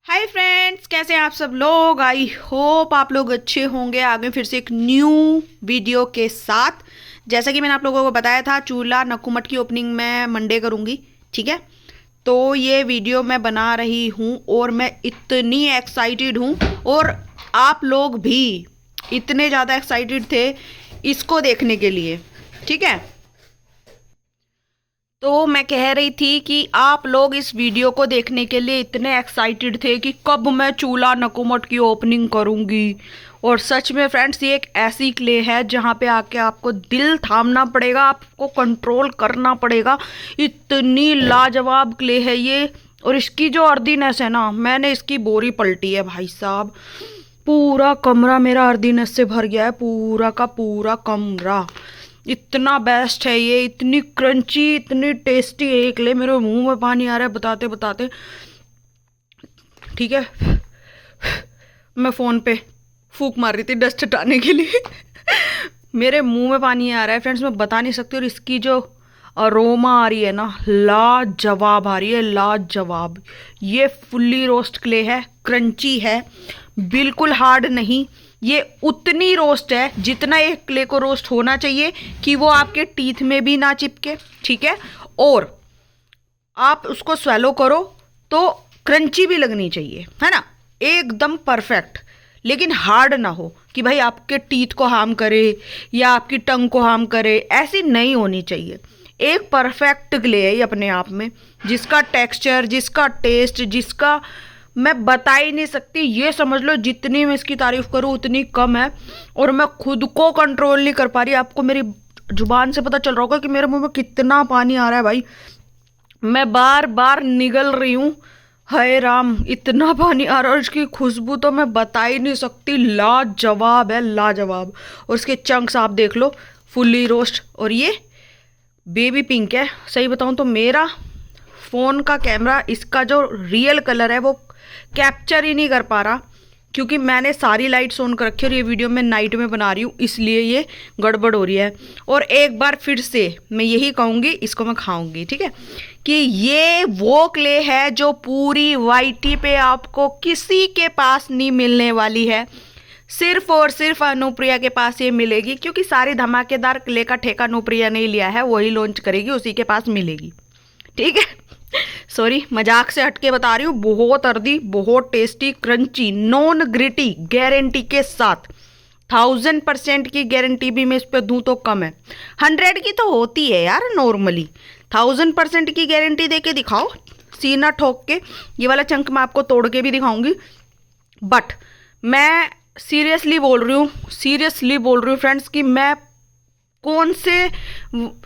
Hi friends, कैसे हैं आप सब लोग। आई होप आप लोग अच्छे होंगे। आगे फिर से एक न्यू वीडियो के साथ। जैसा कि मैंने आप लोगों को बताया था, चूल्हा नक्कूमठ की ओपनिंग मैं मंडे करूंगी। ठीक है, तो ये वीडियो मैं बना रही हूँ और मैं इतनी एक्साइटेड हूँ, और आप लोग भी इतने ज़्यादा एक्साइटेड थे इसको देखने के लिए। ठीक है, तो मैं कह रही थी कि आप लोग इस वीडियो को देखने के लिए इतने एक्साइटेड थे कि कब मैं चूल्हा नक्कूमठ की ओपनिंग करूंगी। और सच में फ्रेंड्स, ये एक ऐसी क्ले है जहाँ पे आके आपको दिल थामना पड़ेगा, आपको कंट्रोल करना पड़ेगा। इतनी लाजवाब क्ले है ये। और इसकी जो अर्दीनेस है ना, मैंने इसकी बोरी पलटी है भाई साहब। पूरा कमरा मेरा अर्दीनेस से भर गया है, पूरा का पूरा कमरा। इतना बेस्ट है ये, इतनी क्रंची, इतनी टेस्टी है। एक ले, मेरे मुंह में पानी आ रहा है बताते बताते। ठीक है, मैं फ़ोन पे फूंक मार रही थी डस्ट हटाने के लिए। मेरे मुंह में पानी आ रहा है फ्रेंड्स, मैं बता नहीं सकती। और इसकी जो अरोमा आ रही है ना, लाजवाब आ रही है, लाजवाब। ये फुल्ली रोस्ट क्ले है, क्रंची है, बिल्कुल हार्ड नहीं। ये उतनी रोस्ट है जितना एक क्ले को रोस्ट होना चाहिए कि वो आपके टीथ में भी ना चिपके। ठीक है, और आप उसको स्वेलो करो तो क्रंची भी लगनी चाहिए, है ना, एकदम परफेक्ट। लेकिन हार्ड ना हो कि भाई आपके टीथ को हार्म करे या आपकी टंग को हार्म करे, ऐसी नहीं होनी चाहिए। एक परफेक्ट क्ले है ये अपने आप में, जिसका टेक्सचर, जिसका टेस्ट, जिसका मैं बता ही नहीं सकती। ये समझ लो जितनी मैं इसकी तारीफ करूँ उतनी कम है। और मैं खुद को कंट्रोल नहीं कर पा रही। आपको मेरी जुबान से पता चल रहा होगा कि मेरे मुंह में कितना पानी आ रहा है भाई। मैं बार बार निगल रही हूँ। हाय राम, इतना पानी आ रहा है। और इसकी खुशबू तो मैं बता ही नहीं सकती, लाजवाब है, लाजवाब। और इसके चंक्स आप देख लो, फुल्ली रोस्ट। और ये बेबी पिंक है। सही बताऊँ तो मेरा फ़ोन का कैमरा इसका जो रियल कलर है वो कैप्चर ही नहीं कर पा रहा, क्योंकि मैंने सारी लाइट्स ऑन कर रखी है और ये वीडियो मैं नाइट में बना रही हूँ, इसलिए ये गड़बड़ हो रही है। और एक बार फिर से मैं यही कहूँगी, इसको मैं खाऊंगी। ठीक है, कि ये वो क्ले है जो पूरी वाईटी पे आपको किसी के पास नहीं मिलने वाली है। सिर्फ और सिर्फ अनुप्रिया के पास ये मिलेगी, क्योंकि सारी धमाकेदार क्ले का ठेका अनुप्रिया ने लिया है, वही लॉन्च करेगी, उसी के पास मिलेगी। ठीक है, सॉरी, मजाक से हटके बता रही हूँ। बहुत अर्दी, बहुत tasty, crunchy, non gritty guarantee के साथ। 1000% की गारंटी भी मैं इस पर दूँ तो कम है। 100 की तो होती है यार नॉर्मली। 1000% की गारंटी दे के दिखाओ, सीना ठोक के। ये वाला चंक मैं आपको तोड़ के भी दिखाऊंगी। बट मैं सीरियसली बोल रही हूँ, सीरियसली बोल रही हूँ फ्रेंड्स, कि मैं कौन से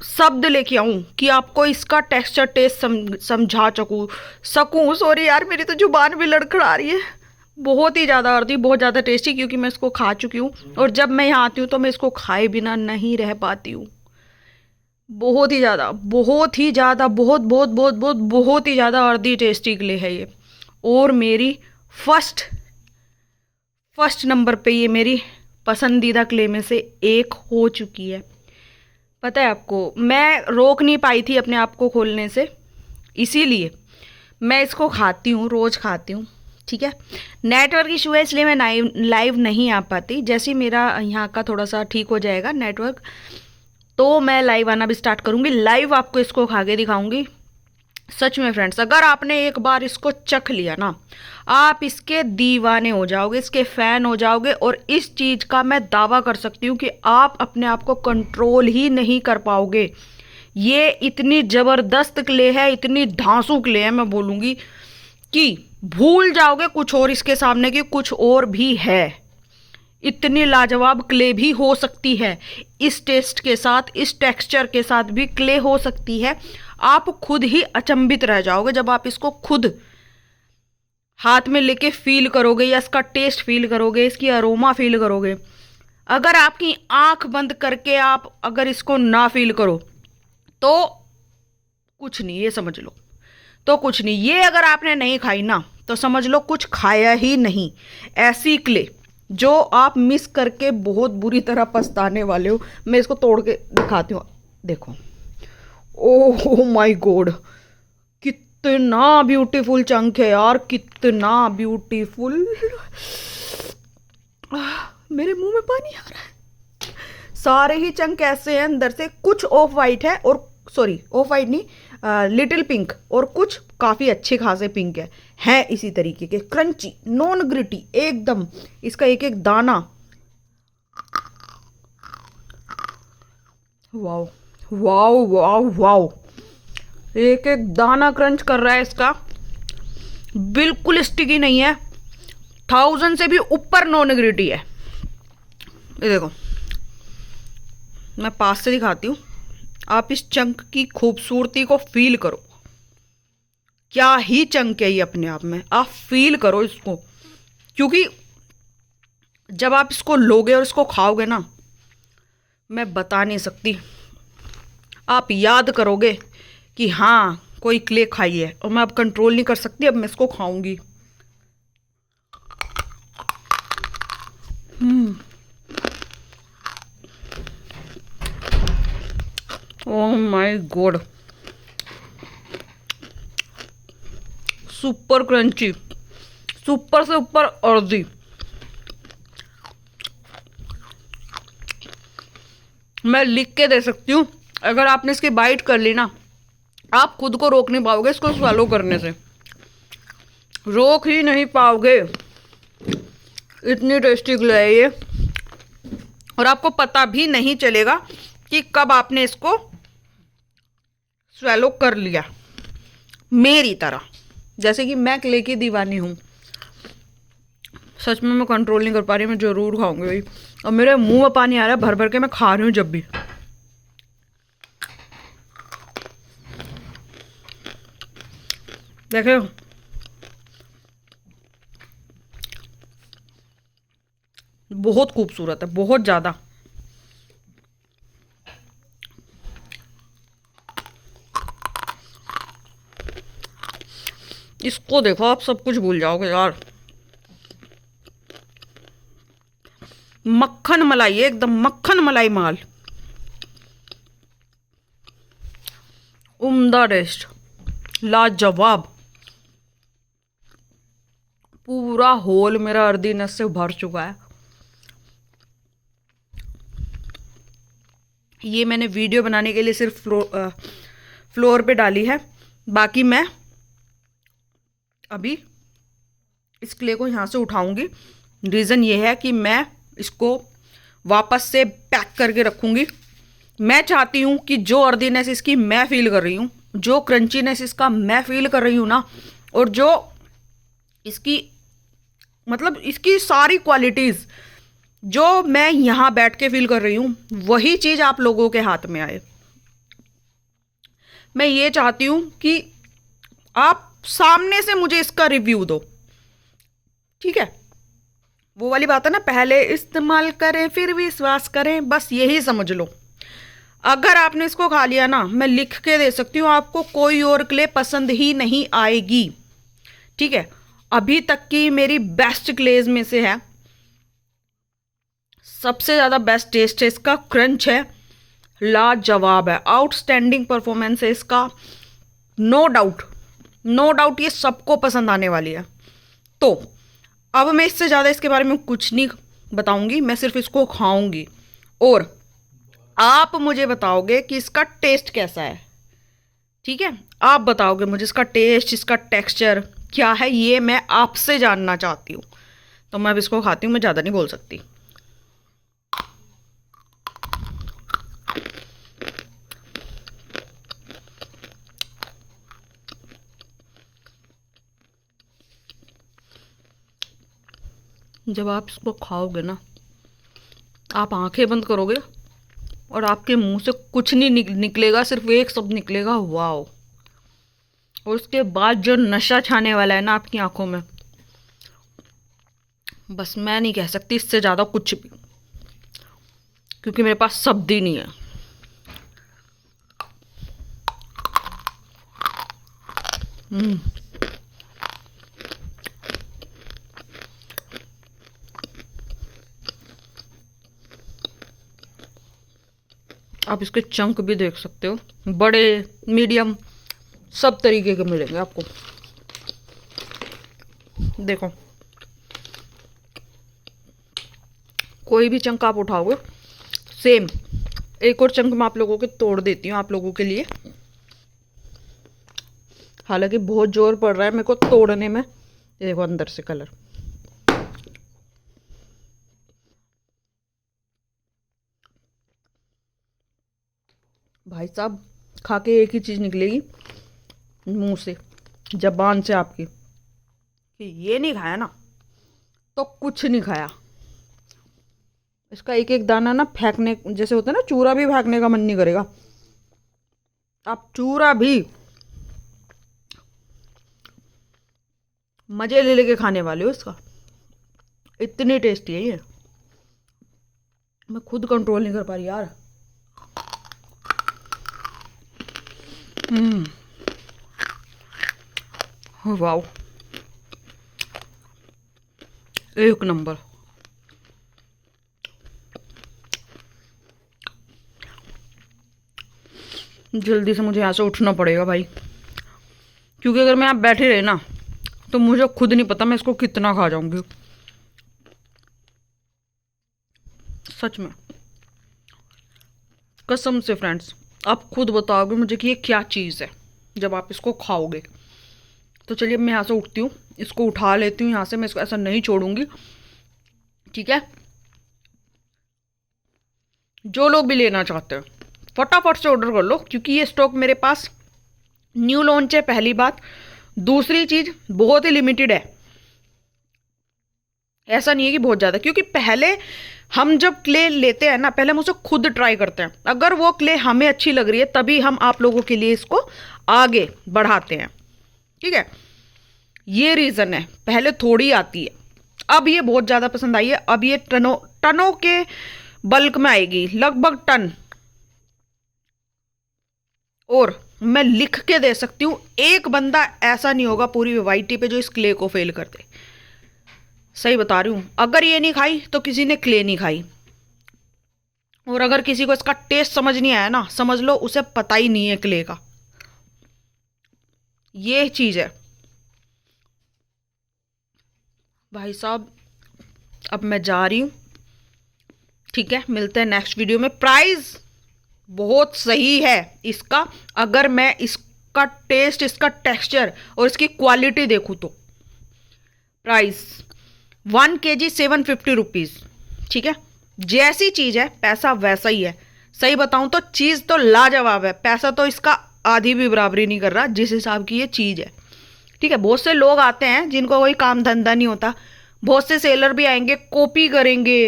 शब्द लेके आऊं कि आपको इसका टेक्सचर टेस्ट समझा सकूं। सॉरी यार, मेरी तो जुबान भी लड़खड़ा रही है। बहुत ही ज़्यादा अर्दी, बहुत ज़्यादा टेस्टी, क्योंकि मैं इसको खा चुकी हूँ। और जब मैं यहाँ आती हूँ तो मैं इसको खाए बिना नहीं रह पाती हूँ। बहुत ही ज़्यादा, बहुत ही ज़्यादा, बहुत बहुत बहुत बहुत बहुत ही ज़्यादा अर्दी टेस्टी क्ले है ये। और मेरी फर्स्ट नंबर पे ये मेरी पसंदीदा क्ले में से एक हो चुकी है। पता है आपको, मैं रोक नहीं पाई थी अपने आप को खोलने से, इसीलिए मैं इसको खाती हूँ, रोज़ खाती हूँ। ठीक है, नेटवर्क इशू है इसलिए मैं लाइव नहीं आ पाती। जैसे ही मेरा यहाँ का थोड़ा सा ठीक हो जाएगा नेटवर्क, तो मैं लाइव आना भी स्टार्ट करूँगी। लाइव आपको इसको खा के दिखाऊँगी। सच में फ्रेंड्स, अगर आपने एक बार इसको चख लिया ना, आप इसके दीवाने हो जाओगे, इसके फैन हो जाओगे। और इस चीज़ का मैं दावा कर सकती हूँ कि आप अपने आप को कंट्रोल ही नहीं कर पाओगे। ये इतनी ज़बरदस्त क्ले है, इतनी धांसू क्ले है, मैं बोलूँगी कि भूल जाओगे कुछ और इसके सामने कि कुछ और भी है। इतनी लाजवाब क्ले भी हो सकती है, इस टेस्ट के साथ, इस टेक्सचर के साथ भी क्ले हो सकती है। आप खुद ही अचंभित रह जाओगे जब आप इसको खुद हाथ में लेके फील करोगे, या इसका टेस्ट फील करोगे, इसकी अरोमा फील करोगे। अगर आपकी आंख बंद करके आप अगर इसको ना फील करो तो कुछ नहीं, ये समझ लो, तो कुछ नहीं। ये अगर आपने नहीं खाई ना, तो समझ लो कुछ खाया ही नहीं। ऐसी क्ले जो आप मिस करके बहुत बुरी तरह पछताने वाले हो। मैं इसको तोड़ के दिखाती हूँ, देखो। ओह माय गॉड, कितना ब्यूटीफुल चंक है यार, कितना ब्यूटीफुल। मेरे मुंह में पानी आ रहा है। सारे ही चंक ऐसे हैं अंदर से, कुछ ऑफ वाइट है और सॉरी ऑफ वाइट नहीं, लिटिल पिंक, और कुछ काफ़ी अच्छे खासे पिंक है इसी तरीके के, क्रंची नॉन ग्रिटी एकदम। इसका एक एक दाना, वाओ वाओ वाओ वाओ, एक एक दाना क्रंच कर रहा है इसका, बिल्कुल स्टिकी नहीं है, 1000 से भी ऊपर नॉन ग्रिटी है। ये देखो, मैं पास से दिखाती हूँ, आप इस चंक की खूबसूरती को फील करो। क्या ही चंक है ये अपने आप में, आप फील करो इसको, क्योंकि जब आप इसको लोगे और इसको खाओगे ना, मैं बता नहीं सकती, आप याद करोगे कि हाँ कोई क्ले खाई है। और मैं अब कंट्रोल नहीं कर सकती, अब मैं इसको खाऊंगी। Oh my God, super crunchy, super से ऊपर अर्दी। मैं लिख के दे सकती हूँ, अगर आपने इसकी बाइट कर ली ना, आप खुद को रोक नहीं पाओगे इसको स्वैलो करने से, रोक ही नहीं पाओगे, इतनी टेस्टी है ये। और आपको पता भी नहीं चलेगा कि कब आपने इसको स्वैलो कर लिया, मेरी तरह, जैसे कि मैं क्ले की दीवानी हूँ। सच में मैं कंट्रोल नहीं कर पा रही, मैं ज़रूर खाऊंगी भाई। और मेरे मुंह में पानी आ रहा है भर भर के, मैं खा रही हूँ जब भी। देखे, बहुत खूबसूरत है, बहुत ज़्यादा। इसको देखो, आप सब कुछ भूल जाओगे यार। मक्खन मलाई है एकदम, मक्खन मलाई माल, उम्दा टेस्ट, लाजवाब। पूरा होल मेरा अर्दीनेस से भर चुका है। ये मैंने वीडियो बनाने के लिए सिर्फ फ्लोर पे डाली है, बाकी मैं अभी इस क्ले को यहाँ से उठाऊंगी। रीज़न ये है कि मैं इसको वापस से पैक करके रखूंगी। मैं चाहती हूँ कि जो अर्दीनेस इसकी मैं फील कर रही हूँ, जो क्रंचीनेस इसका मैं फील कर रही हूँ ना, और जो इसकी मतलब इसकी सारी क्वालिटीज़ जो मैं यहाँ बैठ के फील कर रही हूँ, वही चीज़ आप लोगों के हाथ में आए। मैं ये चाहती हूँ कि आप सामने से मुझे इसका रिव्यू दो, ठीक है? वो वाली बात है ना, पहले इस्तेमाल करें फिर विश्वास करें, बस यही समझ लो। अगर आपने इसको खा लिया ना, मैं लिख के दे सकती हूँ, आपको कोई और क्ले पसंद ही नहीं आएगी, ठीक है? अभी तक की मेरी बेस्ट क्लेज में से है, सबसे ज़्यादा बेस्ट टेस्ट है इसका, क्रंच है, लाजवाब है, आउटस्टैंडिंग परफॉर्मेंस है इसका, नो डाउट, नो डाउट ये सबको पसंद आने वाली है। तो अब मैं इससे ज़्यादा इसके बारे में कुछ नहीं बताऊंगी, मैं सिर्फ इसको खाऊंगी और आप मुझे बताओगे कि इसका टेस्ट कैसा है, ठीक है? आप बताओगे मुझे इसका टेस्ट, इसका टेक्सचर क्या है, ये मैं आपसे जानना चाहती हूँ। तो मैं अब इसको खाती हूँ, मैं ज़्यादा नहीं बोल सकती। जब आप इसको खाओगे ना, आप आंखें बंद करोगे और आपके मुंह से कुछ नहीं निकलेगा, सिर्फ एक शब्द निकलेगा, वाओ। और उसके बाद जो नशा छाने वाला है ना आपकी आंखों में, बस मैं नहीं कह सकती इससे ज़्यादा कुछ भी, क्योंकि मेरे पास शब्द ही नहीं है। आप इसके चंक भी देख सकते हो, बड़े, मीडियम, सब तरीके के मिलेंगे आपको। देखो, कोई भी चंक आप उठाओगे सेम। एक और चंक मैं आप लोगों के तोड़ देती हूँ आप लोगों के लिए, हालांकि बहुत जोर पड़ रहा है मेरे को तोड़ने में। ये देखो अंदर से कलर, भाई साहब खा के एक ही चीज निकलेगी मुंह से, जबान से आपकी, कि ये नहीं खाया ना तो कुछ नहीं खाया। इसका एक एक दाना ना फेंकने जैसे होता है ना, चूरा भी फेंकने का मन नहीं करेगा। आप चूरा भी मजे ले लेके खाने वाले हो इसका, इतनी टेस्टी है ये। मैं खुद कंट्रोल नहीं कर पा रही यार। वाओ, एक नंबर। जल्दी से मुझे यहाँ से उठना पड़ेगा भाई, क्योंकि अगर मैं यहाँ बैठे रहे ना तो मुझे खुद नहीं पता मैं इसको कितना खा जाऊंगी। सच में, कसम से फ्रेंड्स, आप खुद बताओगे मुझे कि ये क्या चीज़ है जब आप इसको खाओगे। तो चलिए मैं यहाँ से उठती हूँ, इसको उठा लेती हूँ यहाँ से, मैं इसको ऐसा नहीं छोड़ूंगी, ठीक है। जो लोग भी लेना चाहते हैं फटाफट से ऑर्डर कर लो, क्योंकि ये स्टॉक मेरे पास न्यू लॉन्च है, पहली बात। दूसरी चीज, बहुत ही लिमिटेड है, ऐसा नहीं है कि बहुत ज़्यादा। क्योंकि पहले हम जब क्ले लेते हैं ना, पहले हम उसे खुद ट्राई करते हैं। अगर वो क्ले हमें अच्छी लग रही है तभी हम आप लोगों के लिए इसको आगे बढ़ाते हैं, ठीक है। ये रीज़न है, पहले थोड़ी आती है, अब ये बहुत ज़्यादा पसंद आई है। अब ये टनों के बल्क में आएगी, लगभग टन। और मैं लिख के दे सकती हूँ, एक बंदा ऐसा नहीं होगा पूरी वैरायटी पे जो इस क्ले को फेल कर दे। सही बता रही हूँ, अगर ये नहीं खाई तो किसी ने क्ले नहीं खाई। और अगर किसी को इसका टेस्ट समझ नहीं आया ना, समझ लो उसे पता ही नहीं है क्ले का। ये चीज है भाई साहब। अब मैं जा रही हूं, ठीक है, मिलते हैं नेक्स्ट वीडियो में। प्राइस बहुत सही है इसका, अगर मैं इसका टेस्ट, इसका टेक्सचर और इसकी क्वालिटी देखूं तो। प्राइस 1 kg 750 रुपीज़, ठीक है। जैसी चीज़ है पैसा वैसा ही है। सही बताऊं तो चीज़ तो लाजवाब है, पैसा तो इसका आधी भी बराबरी नहीं कर रहा जिस हिसाब की ये चीज़ है, ठीक है। बहुत से लोग आते हैं जिनको कोई काम धंधा नहीं होता, बहुत से सेलर भी आएंगे, कॉपी करेंगे।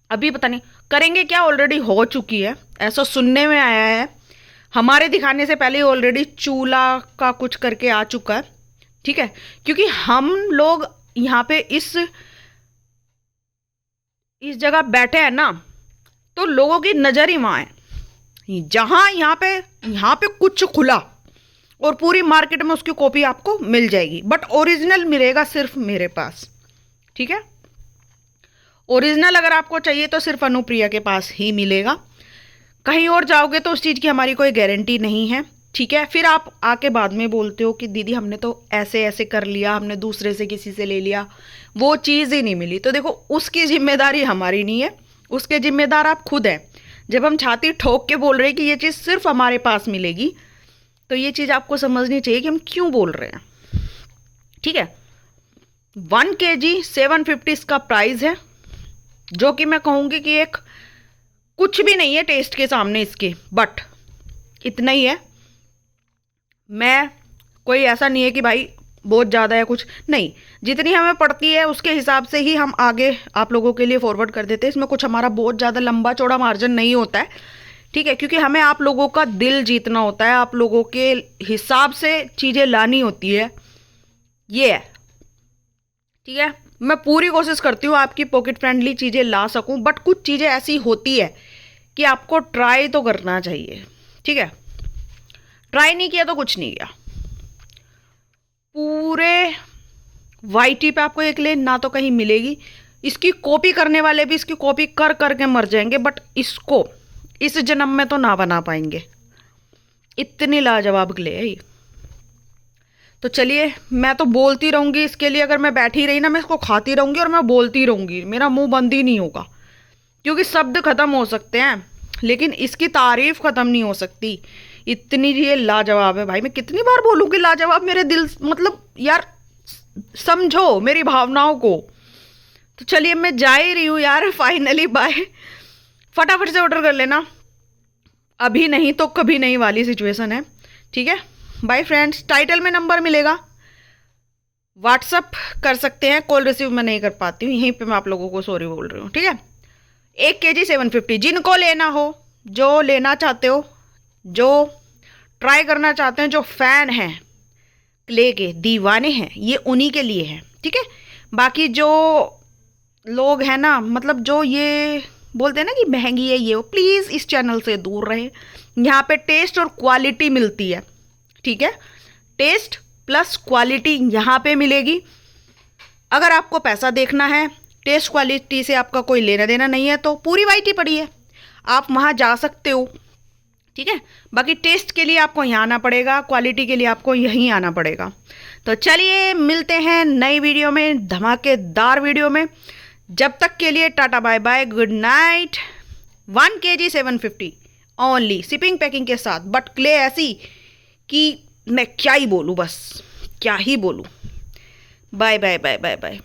अभी पता नहीं करेंगे क्या, ऑलरेडी हो चुकी है, ऐसा सुनने में आया है। हमारे दिखाने से पहले ऑलरेडी चूल्हा का कुछ करके आ चुका है, ठीक है। क्योंकि हम लोग यहाँ पे इस जगह बैठे हैं ना, तो लोगों की नज़र ही वहाँ है। जहाँ यहाँ पे कुछ खुला और पूरी मार्केट में उसकी कॉपी आपको मिल जाएगी, बट ओरिजिनल मिलेगा सिर्फ मेरे पास, ठीक है। ओरिजिनल अगर आपको चाहिए तो सिर्फ अनुप्रिया के पास ही मिलेगा, कहीं और जाओगे तो उस चीज़ की हमारी कोई गारंटी नहीं है, ठीक है। फिर आप आके बाद में बोलते हो कि दीदी हमने तो ऐसे ऐसे कर लिया, हमने दूसरे से किसी से ले लिया, वो चीज़ ही नहीं मिली। तो देखो उसकी जिम्मेदारी हमारी नहीं है, उसके जिम्मेदार आप खुद हैं। जब हम छाती ठोक के बोल रहे हैं कि ये चीज़ सिर्फ हमारे पास मिलेगी, तो ये चीज़ आपको समझनी चाहिए कि हम क्यों बोल रहे हैं, ठीक है। 1 kg 750 इसका प्राइस है, जो कि मैं कहूँगी कि एक कुछ भी नहीं है टेस्ट के सामने इसके, बट इतना ही है। मैं कोई ऐसा नहीं है कि भाई बहुत ज़्यादा है, कुछ नहीं, जितनी हमें पड़ती है उसके हिसाब से ही हम आगे आप लोगों के लिए फॉरवर्ड कर देते हैं। इसमें कुछ हमारा बहुत ज़्यादा लंबा चौड़ा मार्जिन नहीं होता है, ठीक है, क्योंकि हमें आप लोगों का दिल जीतना होता है, आप लोगों के हिसाब से चीज़ें लानी होती है, ये है, ठीक है। मैं पूरी कोशिश करती हूँ आपकी पॉकेट फ्रेंडली चीज़ें ला सकूँ, बट कुछ चीज़ें ऐसी होती है कि आपको ट्राई तो करना चाहिए, ठीक है। ट्राई नहीं किया तो कुछ नहीं किया। पूरे वाईटी पे आपको एक लेन ना तो कहीं मिलेगी, इसकी कॉपी करने वाले भी इसकी कॉपी कर करके मर जाएंगे, बट इसको इस जन्म में तो ना बना पाएंगे। इतनी लाजवाब क्ले है ये। तो चलिए, मैं तो बोलती रहूँगी इसके लिए, अगर मैं बैठी रही ना मैं इसको खाती रहूँगी और मैं बोलती रहूँगी, मेरा मुंह बंद ही नहीं होगा। क्योंकि शब्द ख़त्म हो सकते हैं लेकिन इसकी तारीफ ख़त्म नहीं हो सकती। इतनी ये लाजवाब है भाई, मैं कितनी बार बोलूँगी लाजवाब, मेरे दिल मतलब यार समझो मेरी भावनाओं को। तो चलिए मैं जा ही रही हूँ यार, फाइनली बाय। फटाफट से ऑर्डर कर लेना, अभी नहीं तो कभी नहीं वाली सिचुएशन है, ठीक है। बाय फ्रेंड्स, टाइटल में नंबर मिलेगा, व्हाट्सअप कर सकते हैं, कॉल रिसीव मैं नहीं कर पाती हूँ, यहीं पे मैं आप लोगों को सॉरी बोल रही हूँ, ठीक है। 1 kg 750, जिनको लेना हो, जो लेना चाहते हो, जो ट्राई करना चाहते हैं, जो फैन हैं क्ले के, दीवाने हैं, ये उन्हीं के लिए है, ठीक है। बाकी जो लोग हैं ना, मतलब जो ये बोलते हैं ना कि महंगी है ये वो, प्लीज़ इस चैनल से दूर रहे। यहाँ पे टेस्ट और क्वालिटी मिलती है, ठीक है। टेस्ट प्लस क्वालिटी यहाँ पे मिलेगी। अगर आपको पैसा देखना है, टेस्ट क्वालिटी से आपका कोई लेना देना नहीं है, तो पूरी वाइटी पड़ी है, आप वहाँ जा सकते हो, ठीक है। बाकी टेस्ट के लिए आपको यहाँ आना पड़ेगा, क्वालिटी के लिए आपको यहीं आना पड़ेगा। तो चलिए मिलते हैं नई वीडियो में, धमाकेदार वीडियो में। जब तक के लिए tata bye bye, good night. 1 kg 750 only, shipping packing के साथ। बट क्ले ऐसी कि मैं क्या ही बोलूँ, बस क्या ही बोलूँ। Bye bye bye bye bye.